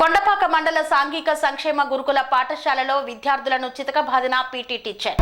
కొండపాక మండల సాంఘిక సంక్షేమ గురుకుల పాఠశాలలో విద్యార్థులను చితకబాదిన పీటీ టీచర్.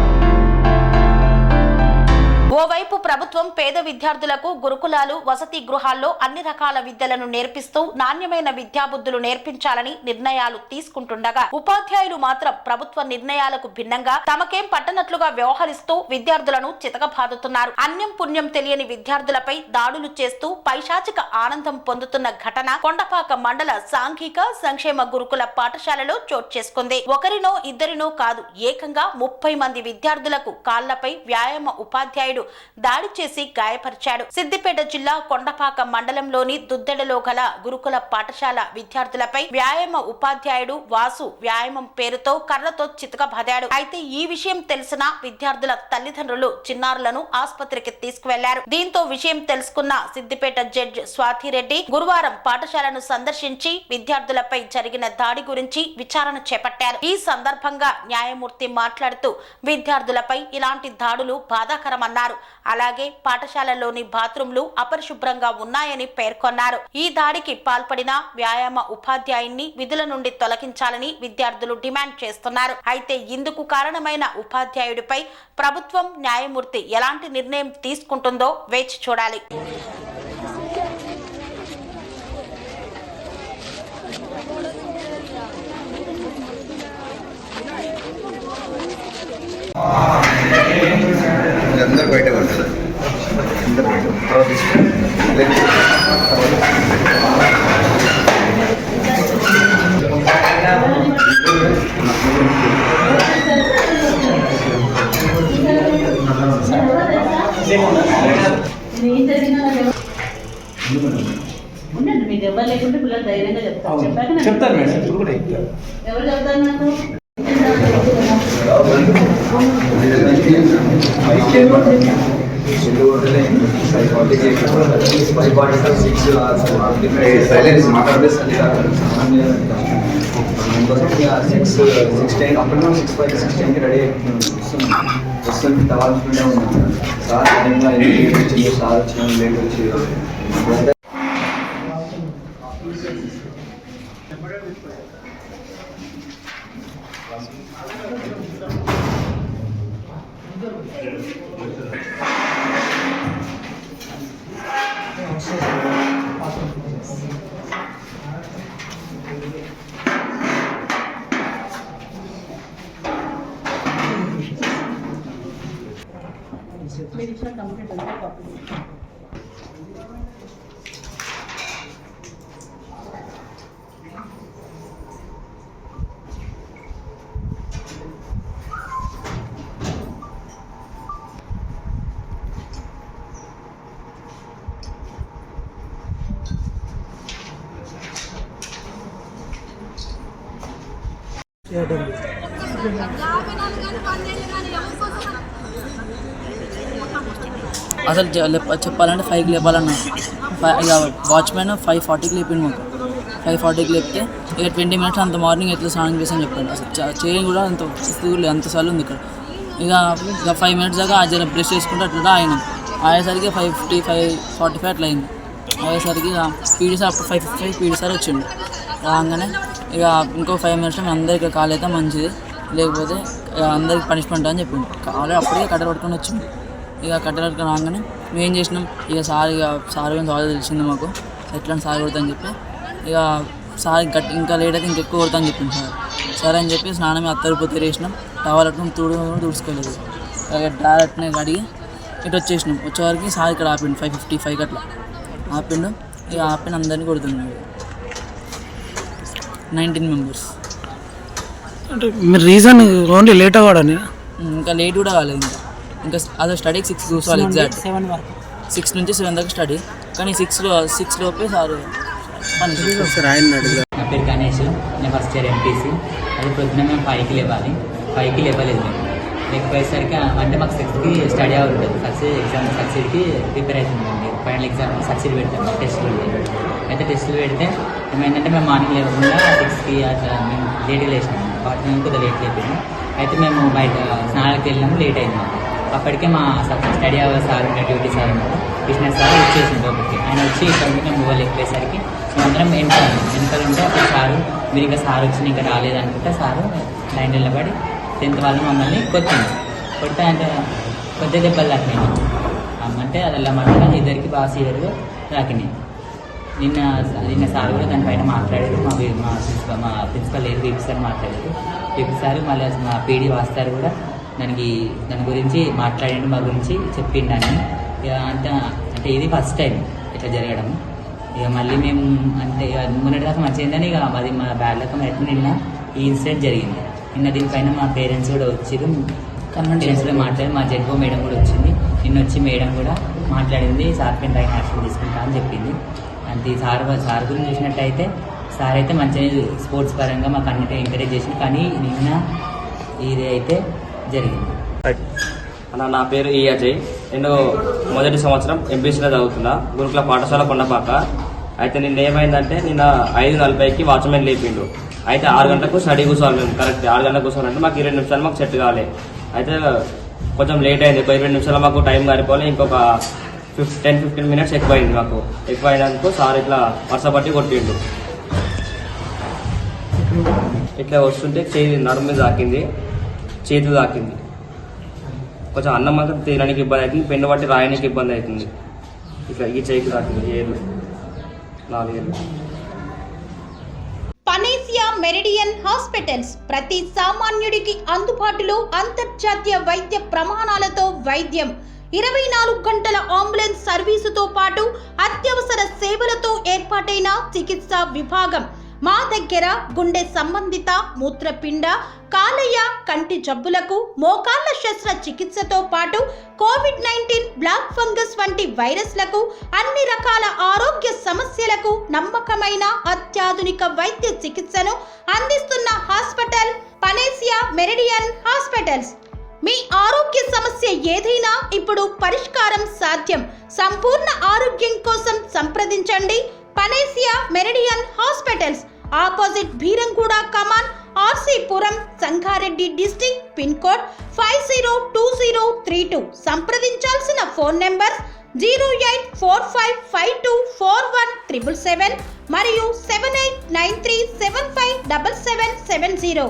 ఓవైపు ప్రభుత్వం పేద విద్యార్థులకు గురుకులాలు, వసతి గృహాల్లో అన్ని రకాల విద్యలను నేర్పిస్తూ నాణ్యమైన విద్యాబుద్ధులు నేర్పించాలని నిర్ణయాలు తీసుకుంటుండగా ఉపాధ్యాయులు మాత్రం ప్రభుత్వ నిర్ణయాలకు భిన్నంగా తమకేం పట్టనట్లుగా వ్యవహరిస్తూ విద్యార్థులను చితకబాదుతున్నారు. అన్యం పుణ్యం తెలియని విద్యార్థులపై దాడులు చేస్తూ పైశాచిక ఆనందం పొందుతున్న ఘటన కొండపాక మండల సాంఘిక సంక్షేమ గురుకుల పాఠశాలలో చోటు చేసుకుంది. ఒకరినో ఇద్దరినో కాదు, ఏకంగా 30 మంది విద్యార్థులకు కాళ్లపై వ్యాయామ ఉపాధ్యాయుడు దాడి చేసి గాయపరిచాడు. సిద్దిపేట జిల్లా కొండపాక మండలంలోని దుద్దెడలో గల గురుకుల పాఠశాల విద్యార్థులపై వ్యాయామ ఉపాధ్యాయుడు వాసు వ్యాయామం పేరుతో కర్రతో చితకబాదాడు. అయితే ఈ విషయం తెలిసిన విద్యార్థుల తల్లిదండ్రులు చిన్నారులను ఆసుపత్రికి తీసుకువెళ్లారు. దీంతో విషయం తెలుసుకున్న సిద్దిపేట జడ్జి స్వాతిరెడ్డి గురువారం పాఠశాలను సందర్శించి విద్యార్థులపై జరిగిన దాడి గురించి విచారణ చేపట్టారు. ఈ సందర్భంగా న్యాయమూర్తి మాట్లాడుతూ విద్యార్థులపై ఇలాంటి దాడులు బాధాకరమన్నారు. అలాగే పాఠశాలలోని బాత్రూంలు అపరిశుభ్రంగా ఉన్నాయని పేర్కొన్నారు. ఈ దాడికి పాల్పడిన వ్యాయామ ఉపాధ్యాయున్ని విధుల నుండి తొలగించాలని విద్యార్థులు డిమాండ్ చేస్తున్నారు. అయితే ఇందుకు కారణమైన ఉపాధ్యాయుడిపై ప్రభుత్వం, న్యాయమూర్తి ఎలాంటి నిర్ణయం తీసుకుంటుందో వేచి చూడాలి. అందరూ బయట పడతారు. అందరూ ఉండండి, మీకు ఎవరు లేకుంటే పిల్లలు ధైర్యంగా చెప్తారు. చెప్తారు మేడం, ఇప్పుడు కూడా ఎవరు చెప్తారు నాకు? రెడీ వస్తుంది తవాల్చుకుంటే ఉన్నాం సార్. సార్ వచ్చిన లేట్ వచ్చి అసలు చెప్పాలంటే 5కి లేపాలన్నా. ఇక వాచ్మెన్ 5:40కి లేపిండు. మాకు 5:40కి లేపితే ఇక 20 మినిట్స్ అంత మార్నింగ్ ఎట్లా స్నానం చేసాను చెప్పండి. అసలు చేయని కూడా అంత లేదు, అంత సార్లు ఉంది ఇక్కడ. ఇక 5 మినిట్స్ దాకా జర బ్రష్ చేసుకుంటే అట్లా అయినాం. అయ్యేసరికి 5:50, 5:45 అట్లా అయింది. అయ్యేసరికి పీడీ సార్ అప్పుడు 5:55 పీడీ సార్ వచ్చిండు. రాగానే ఇక ఇంకో 5 మినిట్స్లో మేము అందరికీ కాల్ అయితే మంచిది, లేకపోతే అందరికి పనిష్మెంట్ అని చెప్పిండు. ఆల్రెడీ అప్పటికే కట్టె పట్టుకొని వచ్చింది. ఇక కట్టె పట్టుకొని రాగానే మేము ఏం చేసినాం, ఇక సార్ గురించి ఆల్రెడీ తెలిసింది మాకు, ఎట్లా సార్ కొడతా అని చెప్పి ఇక సార్ ఇంకా లేట్ అయితే ఇంకెక్కువ కొడతా అని చెప్పింది సార్. సరే అని చెప్పి స్నానం అత్తరిపోతే వేసినాం. టవల్ అట్టుకుని తుడుచుకోలేదు. ఇక డైరెక్ట్నే అడిగి ఇటు వచ్చేసినాం. వచ్చేవారికి సార్ ఇక్కడ ఆపిండు 5:55 అట్లా ఆపిండు. ఇక ఆపిన అందరినీ కొడుతున్నాడు. 19 మెంబర్స్. అంటే మీరు రీజన్ ఓన్లీ లేట్ అవ్వడని? ఇంకా లేట్ కూడా కాలేదు. ఇంకా అదే స్టడీకి 6 కూర్చోవాలి. ఎగ్జాక్ట్ 6 నుంచి 7 దాకా స్టడీ. కానీ 6 లోపే సార్ పని. నా పేరు గణేష్, నేను ఫస్ట్ ఇయర్ ఎంపీసీ. అది పొద్దున మేము 5కి లేవాలి. 5కి లేపలేదు మేము. లేకపోయేసరికి అంటే మాకు 6కి స్టడీ అవర్ ఉంటుంది. సక్సీడ్కి ప్రిపేర్ అవుతుందండి. ఫైనల్ ఎగ్జామ్ సక్సీడ్ పెడతాం, టెస్టులు పెడతాం. అయితే టెస్టులు పెడితే ఏమైందంటే మేము మార్నింగ్ లేకుండా 6కి అట్లా మేము లేట్గా లేచినాము. వాటి మేము కొద్దిగా లేట్ లేపాము. అయితే మేము బయట స్నానాలకు వెళ్ళినాము, లేట్ అయింది. అప్పటికే మా స్టడీ అవర్ సార్ ఉండే డ్యూటీ సార్ ఉన్నారు, కృష్ణ సార్ వచ్చేసింది లోపలికి. ఆయన వచ్చి ఇక్కడ మేము మొబైల్ ఎక్కేసరికి అందరం వెనకాల ఉంటే అప్పుడు సారు మీరు ఇంకా సార్ వచ్చి ఇంకా రాలేదనుకుంటే సారు లైన్ నిలబడి 10th వాళ్ళు మమ్మల్ని కొడితే అంటే కొద్ది దెబ్బలు తాకినాయి. అంటే అది అలా మంటగా ఇద్దరికి బాగా సీరియర్గా తాకినాయి. నిన్న సార్ కూడా దానిపైన మాట్లాడారు. మా ప్రిన్సిపల్ లేదు వీపీ సార్ మాట్లాడారు. వీపీ సార్ మళ్ళీ మా పీడీ వాస్తారు కూడా దాని గురించి మాట్లాడండి, మా గురించి చెప్పిండు అని. ఇక అంటే ఇది ఫస్ట్ టైం ఇట్లా జరగడం. ఇక మళ్ళీ మేము అంటే మొన్నటి దాకా మంచిగా అయిందని ఇక అది మా బ్యాడ్ లెక్క ఎట్లా నిన్న ఈ ఇన్సిడెంట్ జరిగింది. నిన్న దీనిపైన మా పేరెంట్స్ కూడా వచ్చారు. పేరెంట్స్ కూడా మాట్లాడి మా జడ్గో మేడం కూడా వచ్చింది. నిన్న వచ్చి మేడం కూడా మాట్లాడింది, సార్ పైన తగిన యాక్షన్ తీసుకుంటా అని చెప్పింది. అంటే సార్ గురించి చూసినట్టయితే సార్ అయితే మంచిగా స్పోర్ట్స్ పరంగా మాకు అన్నిటి ఎంకరేజ్ చేసింది. కానీ నిన్న ఇది అయితే జరిగింది. నా పేరు ఈ అజయ్. నేను మొదటి సంవత్సరం ఎంపీసీలో చదువుతున్నా, గురుకుల పాఠశాల కొండపాక. అయితే నిన్న ఏమైందంటే నిన్న 5:40కి వాచ్మెన్ లేపిండు. అయితే 6 గంటలకు స్టడీ కూర్చోవాలి. మేము కరెక్ట్ 6 గంటలకు కూర్చోవాలంటే మాకు 20 నిమిషాలు మాకు సెట్ కావాలి. అయితే కొంచెం లేట్ అయింది. 20 నిమిషాలు మాకు టైం గారిపోవాలి. ఇంకొక 10-15 మినిట్స్ ఎక్కువ అయింది. మాకు ఎక్కువ అయినందుకు సార్ ఇట్లా వరుస పట్టి కొట్టిండు. ఇట్లా వస్తుంటే నడుము మీద తాకింది, చేతి తాకింది. కొంచెం అన్నం మాత్రం తినడానికి ఇబ్బంది అవుతుంది, పెన్ను బట్టి రాయడానికి ఇబ్బంది అవుతుంది. ఇట్లా ఈ చేయికి తాకింది, 4 ఏళ్ళు. పనేసియా మెరిడియన్ హాస్పిటల్స్ ప్రతి సామాన్యుడికి అందుబాటులో అంతర్జాతీయ వైద్య ప్రమాణాలతో వైద్యం, 24 గంటల అంబులెన్స్ సర్వీసుతో పాటు అత్యవసర సేవలతో ఏర్పాటైన చికిత్సా విభాగం. మా దగ్గర గుండె సంబంధిత, మూత్రపిండ, కాలేయ, కంటి జబ్బులకు, మోకాళ్ల శస్త్ర చికిత్సతో పాటు కోవిడ్-19, బ్లాక్ ఫంగస్ వంటి వైరస్లకు, అన్ని రకాల ఆరోగ్య సమస్యలకు నమ్మకమైన అత్యాధునిక వైద్య చికిత్సను అందిస్తున్న హాస్పిటల్ పనేసియా మెరిడియన్ హాస్పిటల్స్. మీ ఆరోగ్య సమస్య ఏదైనా ఇప్పుడు పరిష్కారం సాధ్యం. సంపూర్ణ ఆరోగ్యం కోసం సంప్రదించండి panacea meridian hospitals, opposite Bheeramguda కమాన్, RC Puram, Sangareddy district, pin code 502032. సంప్రదించాల్సిన ఫోన్ నెంబర్ 0845524177 మరియు 7893757770.